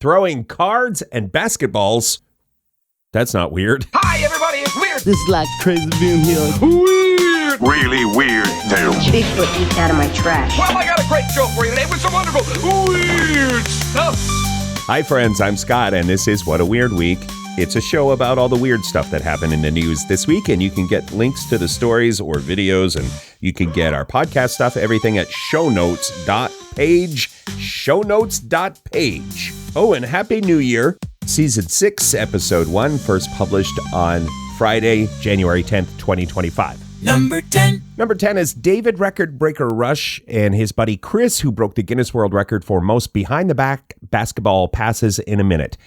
throwing cards and basketballs. That's not weird. Hi, everybody, it's weird. This is like crazy being here. Weird. Really weird tales. Bigfoot eats out of my trash. Well, I got a great joke for you today with some wonderful weird stuff. Hi, friends. I'm Scott, and this is What a Weird Week. It's a show about all the weird stuff that happened in the news this week, and you can get links to the stories or videos, and you can get our podcast stuff, everything at shownotes.page, shownotes.page. Oh, and Happy New Year. Season 6, Episode 1, first published on Friday, January 10th, 2025. Number 10. Number 10 is David record breaker Rush and his buddy Chris, who broke the Guinness World Record for most behind-the-back basketball passes in a minute.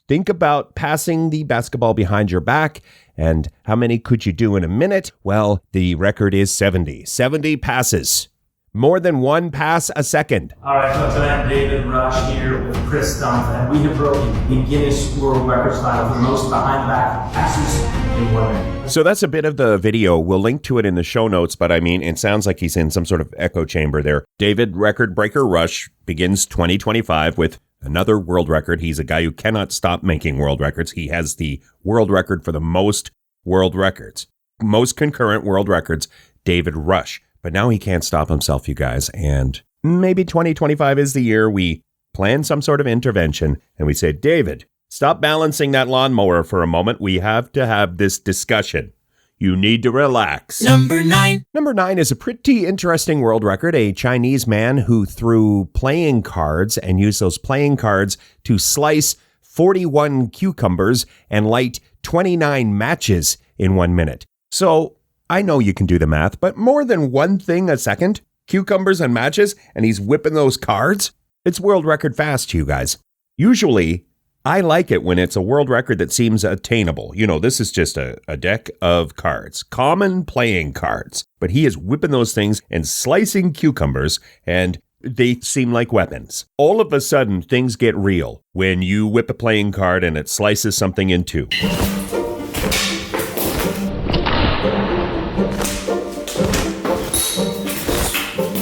Think about passing the basketball behind your back, and how many could you do in a minute? Well, the record is 70. 70 passes. More than one pass a second. All right, so tonight, David Rush here with Chris Guinness, and we have broken the Guinness World Record title for the most behind-the-back passes in 1 minute. So that's a bit of the video. We'll link to it in the show notes, but I mean, it sounds like he's in some sort of echo chamber there. David record breaker Rush begins 2025 with another world record. He's a guy who cannot stop making world records. He has the world record for the most world records, most concurrent world records, David Rush. But now he can't stop himself, you guys. And maybe 2025 is the year we plan some sort of intervention and we say, David, stop balancing that lawnmower for a moment. We have to have this discussion. You need to relax. Number 9. Number 9 is a pretty interesting world record. A Chinese man who threw playing cards and used those playing cards to slice 41 cucumbers and light 29 matches in 1 minute. So I know you can do the math, but more than one thing a second, cucumbers and matches, and he's whipping those cards? It's world record fast, you guys. Usually, I like it when it's a world record that seems attainable. You know, this is just a deck of cards, common playing cards. But he is whipping those things and slicing cucumbers, and they seem like weapons. All of a sudden, things get real when you whip a playing card and it slices something in two.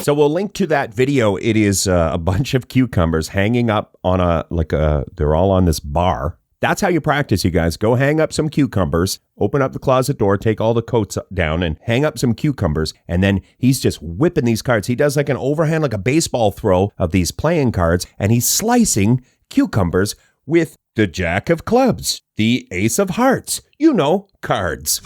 So we'll link to that video. It is a bunch of cucumbers hanging up on they're all on this bar. That's how you practice, you guys. Go hang up some cucumbers, open up the closet door, take all the coats down and hang up some cucumbers. And then he's just whipping these cards. He does like an overhand, like a baseball throw of these playing cards. And he's slicing cucumbers with the jack of clubs, the ace of hearts, cards.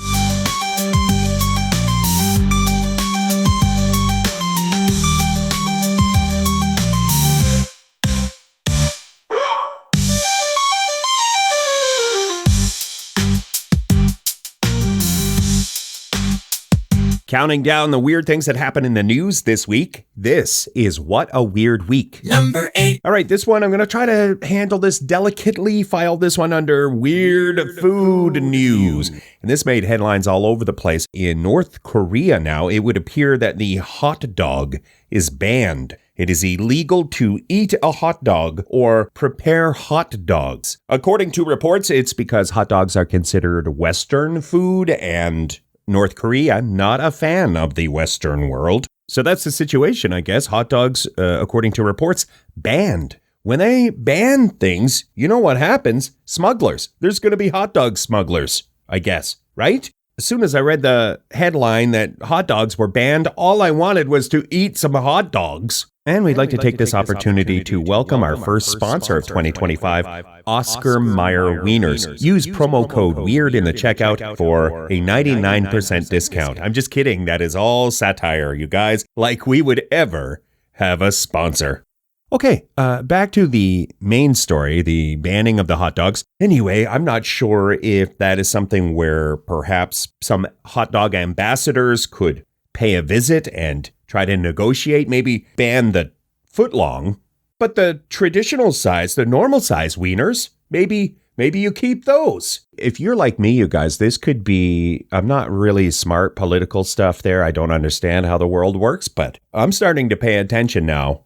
Counting down the weird things that happened in the news this week, this is What a Weird Week. Number 8. All right, this one, I'm going to try to handle this delicately, file this one under weird food news. And this made headlines all over the place. In North Korea now, it would appear that the hot dog is banned. It is illegal to eat a hot dog or prepare hot dogs. According to reports, it's because hot dogs are considered Western food and North Korea, not a fan of the Western world. So that's the situation, I guess. Hot dogs, according to reports, banned. When they ban things, you know what happens? Smugglers. There's going to be hot dog smugglers, I guess, right? As soon as I read the headline that hot dogs were banned, all I wanted was to eat some hot dogs. And we'd like to take this opportunity to welcome our first sponsor of 2025, Oscar Mayer Wieners. Use promo code WEIRD in the checkout for a 99% discount. I'm just kidding. That is all satire, you guys. Like we would ever have a sponsor. Okay, back to the main story, the banning of the hot dogs. Anyway, I'm not sure if that is something where perhaps some hot dog ambassadors could pay a visit and try to negotiate, maybe ban the footlong, but the traditional size, the normal size wieners, maybe you keep those. If you're like me, you guys, this could be, I'm not really smart political stuff there. I don't understand how the world works, but I'm starting to pay attention now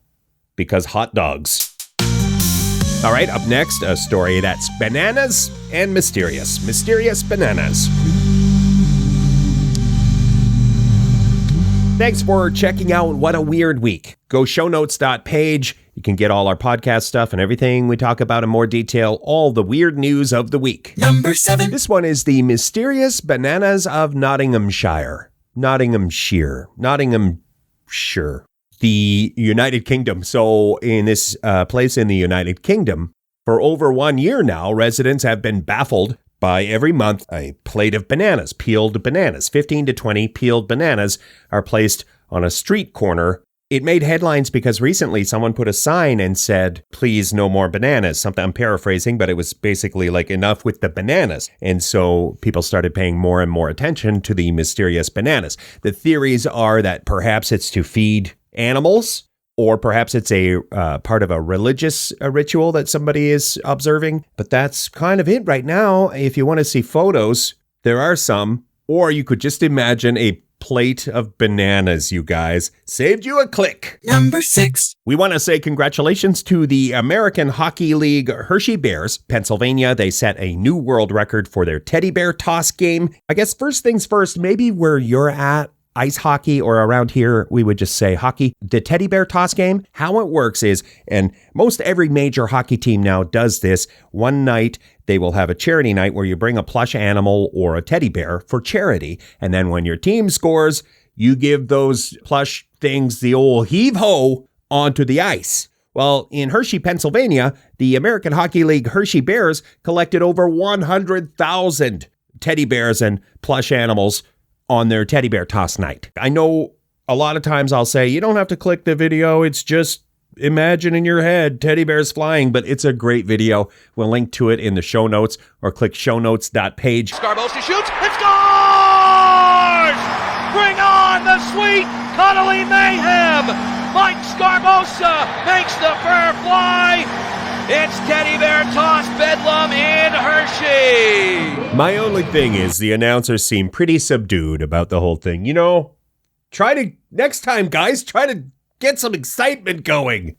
because hot dogs. All right, up next, a story that's bananas and mysterious. Mysterious bananas. Thanks for checking out What a Weird Week. Go shownotes.page. You can get all our podcast stuff and everything we talk about in more detail, all the weird news of the week. Number 7. This one is the mysterious bananas of Nottinghamshire. Nottinghamshire. The United Kingdom. So in this place in the United Kingdom, for over 1 year now, residents have been baffled by every month a plate of bananas, peeled bananas. 15 to 20 peeled bananas are placed on a street corner. It made headlines because recently someone put a sign and said, please, no more bananas. Something I'm paraphrasing, but it was basically like enough with the bananas. And so people started paying more and more attention to the mysterious bananas. The theories are that perhaps it's to feed animals, or perhaps it's a part of a religious ritual that somebody is observing. But that's kind of it right now. If you want to see photos, there are some. Or you could just imagine a plate of bananas, you guys. Saved you a click. Number 6. We want to say congratulations to the American Hockey League Hershey Bears. Pennsylvania, they set a new world record for their teddy bear toss game. I guess first things first, maybe where you're at, ice hockey, or around here, we would just say hockey. The teddy bear toss game, how it works is, and most every major hockey team now does this, one night they will have a charity night where you bring a plush animal or a teddy bear for charity. And then when your team scores, you give those plush things the old heave-ho onto the ice. Well, in Hershey, Pennsylvania, the American Hockey League Hershey Bears collected over 100,000 teddy bears and plush animals on their teddy bear toss night. I know a lot of times I'll say, you don't have to click the video. It's just imagine in your head teddy bears flying, but it's a great video. We'll link to it in the show notes or click shownotes.page. Scarbosa shoots and scores! Bring on the sweet, cuddly mayhem! Mike Scarbosa makes the fur fly! It's teddy bear toss bedlam in Hershey! My only thing is the announcers seem pretty subdued about the whole thing. You know, next time, guys, try to get some excitement going.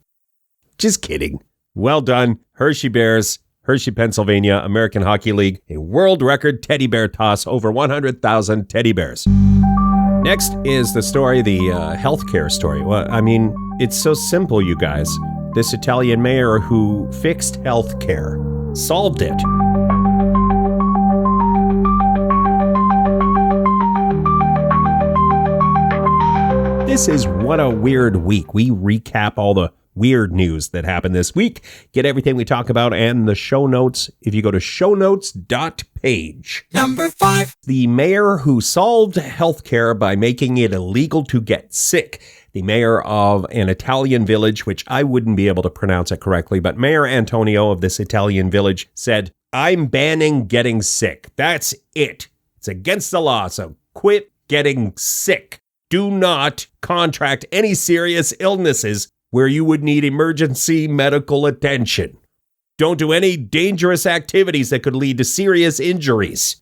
Just kidding. Well done, Hershey Bears, Hershey, Pennsylvania, American Hockey League, a world record teddy bear toss, over 100,000 teddy bears. Next is the story, the healthcare story. Well, I mean, it's so simple, you guys. This Italian mayor who fixed healthcare solved it. This is What a Weird Week. We recap all the weird news that happened this week. Get everything we talk about and the show notes if you go to shownotes.page. Number 5. The mayor who solved healthcare by making it illegal to get sick. The mayor of an Italian village, which I wouldn't be able to pronounce it correctly, but Mayor Antonio of this Italian village said, I'm banning getting sick. That's it. It's against the law, so quit getting sick. Do not contract any serious illnesses where you would need emergency medical attention. Don't do any dangerous activities that could lead to serious injuries.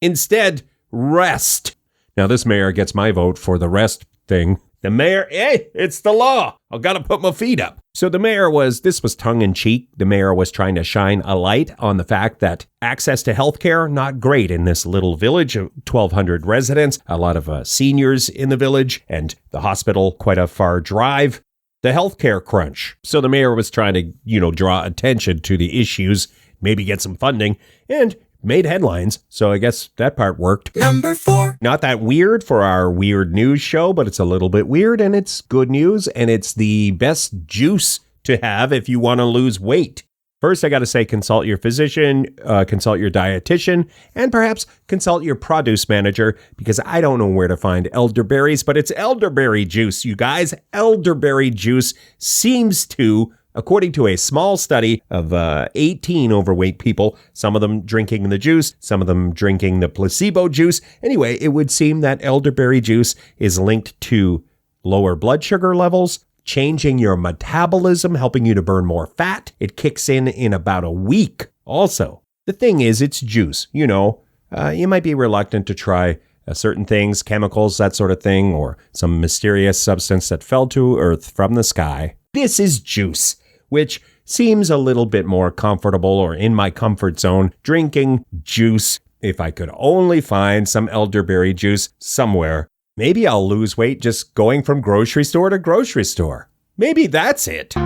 Instead, rest. Now, this mayor gets my vote for the rest thing. The mayor, it's the law. I've got to put my feet up. So the mayor this was tongue in cheek. The mayor was trying to shine a light on the fact that access to healthcare, not great in this little village of 1,200 residents, a lot of seniors in the village, and the hospital, quite a far drive. The healthcare crunch. So the mayor was trying to, draw attention to the issues, maybe get some funding, and made headlines. So I guess that part worked. Number 4. Not that weird for our weird news show, but it's a little bit weird and it's good news and it's the best juice to have if you want to lose weight. First, I got to say, consult your physician, consult your dietitian, and perhaps consult your produce manager, because I don't know where to find elderberries, but it's elderberry juice, you guys. Elderberry juice seems to, according to a small study of 18 overweight people, some of them drinking the juice, some of them drinking the placebo juice. Anyway, it would seem that elderberry juice is linked to lower blood sugar levels, changing your metabolism, helping you to burn more fat. It kicks in about a week. Also, the thing is, it's juice. You might be reluctant to try certain things, chemicals, that sort of thing, or some mysterious substance that fell to earth from the sky. This is juice, which seems a little bit more comfortable or in my comfort zone, drinking juice. If I could only find some elderberry juice somewhere Maybe I'll lose weight just going from grocery store to grocery store. Maybe that's it.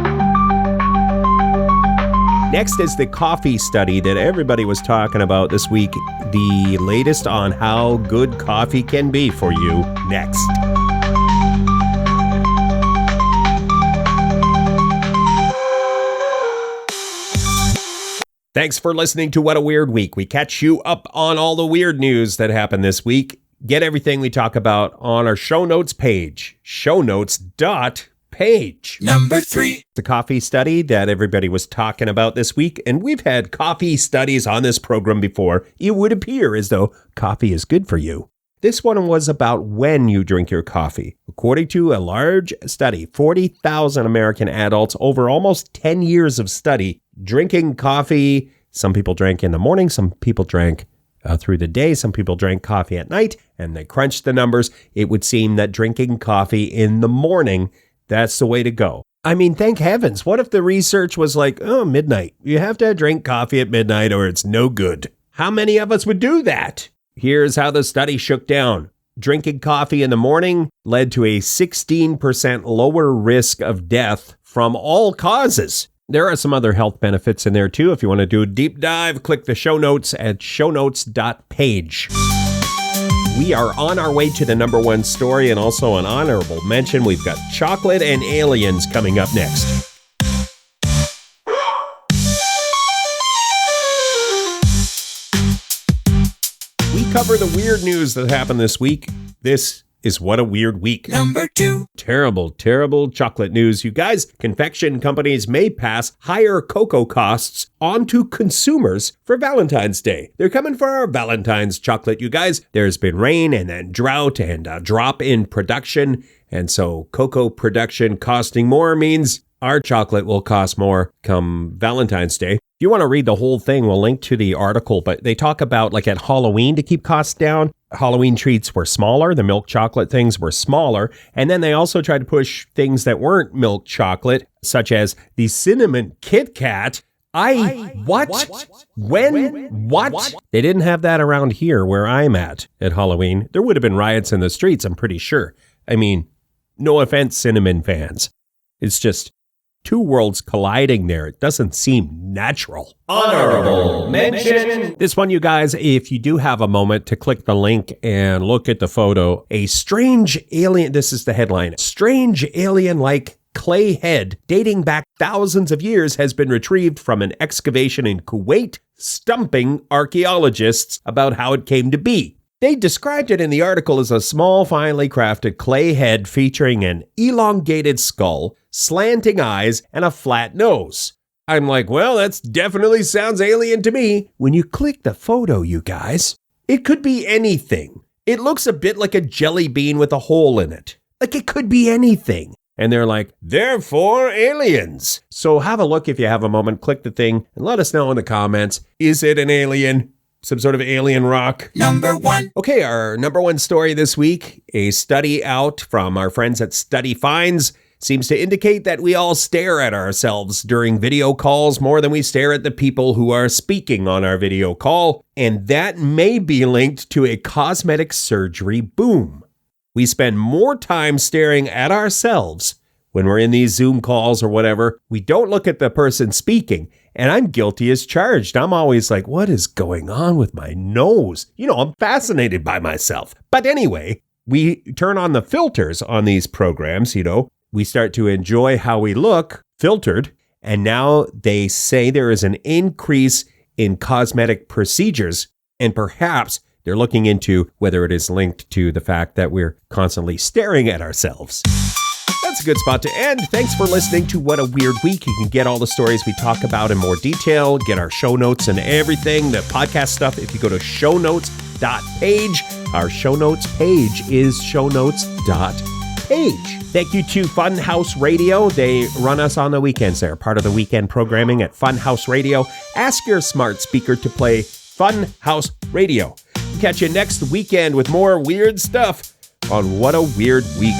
Next is the coffee study that everybody was talking about this week. The latest on how good coffee can be for you. Next. Thanks for listening to What a Weird Week. We catch you up on all the weird news that happened this week. Get everything we talk about on our show notes page. Shownotes.page. Number 3. The coffee study that everybody was talking about this week, and we've had coffee studies on this program before. It would appear as though coffee is good for you. This one was about when you drink your coffee. According to a large study, 40,000 American adults over almost 10 years of study, drinking coffee. Some people drank in the morning, some people drank through the day, some people drank coffee at night, and they crunched the numbers. It would seem that drinking coffee in the morning, that's the way to go. I mean, thank heavens. What if the research was like, midnight? You have to drink coffee at midnight or it's no good. How many of us would do that? Here's how the study shook down. Drinking coffee in the morning led to a 16% lower risk of death from all causes. There are some other health benefits in there too. If you want to do a deep dive, click the show notes at shownotes.page. We are on our way to the number one story and also an honorable mention. We've got chocolate and aliens coming up next. We cover the weird news that happened this week. This is What a Weird Week. Number 2. Terrible, terrible chocolate news. You guys, confection companies may pass higher cocoa costs onto consumers for Valentine's Day. They're coming for our Valentine's chocolate, you guys. There's been rain and then drought and a drop in production. And so cocoa production costing more means our chocolate will cost more come Valentine's Day. If you want to read the whole thing, we'll link to the article, but they talk about like at Halloween to keep costs down. Halloween treats were smaller. The milk chocolate things were smaller. And then they also tried to push things that weren't milk chocolate, such as the cinnamon Kit Kat. What? When? What? They didn't have that around here where I'm at Halloween. There would have been riots in the streets, I'm pretty sure. I mean, no offense, cinnamon fans. It's just two worlds colliding there. It doesn't seem natural. Honorable mention. This one, you guys, if you do have a moment to click the link and look at the photo, a strange alien, this is the headline, strange alien-like clay head dating back thousands of years has been retrieved from an excavation in Kuwait, stumping archaeologists about how it came to be. They described it in the article as a small, finely crafted clay head featuring an elongated skull, slanting eyes, and a flat nose. I'm like, well, that definitely sounds alien to me. When you click the photo, you guys, it could be anything. It looks a bit like a jelly bean with a hole in it. Like it could be anything. And they're like, therefore, aliens. So have a look if you have a moment, click the thing, and let us know in the comments. Is it an alien? Some sort of alien rock? Number 1. Okay, our number one story this week, a study out from our friends at Study Finds, seems to indicate that we all stare at ourselves during video calls more than we stare at the people who are speaking on our video call, and that may be linked to a cosmetic surgery boom. We spend more time staring at ourselves when we're in these Zoom calls or whatever. We don't look at the person speaking. And I'm guilty as charged. I'm always like, what is going on with my nose? You know, I'm fascinated by myself. But anyway, we turn on the filters on these programs, you know. We start to enjoy how we look filtered. And now they say there is an increase in cosmetic procedures. And perhaps they're looking into whether it is linked to the fact that we're constantly staring at ourselves. That's a good spot to end. Thanks for listening to What a Weird Week. You can get all the stories we talk about in more detail, get our show notes and everything, the podcast stuff, if you go to shownotes.page. Our show notes page is shownotes.page. Thank you to Funhouse Radio. They run us on the weekends. They're part of the weekend programming at Funhouse Radio. Ask your smart speaker to play Funhouse Radio. Catch you next weekend with more weird stuff on What a Weird Week.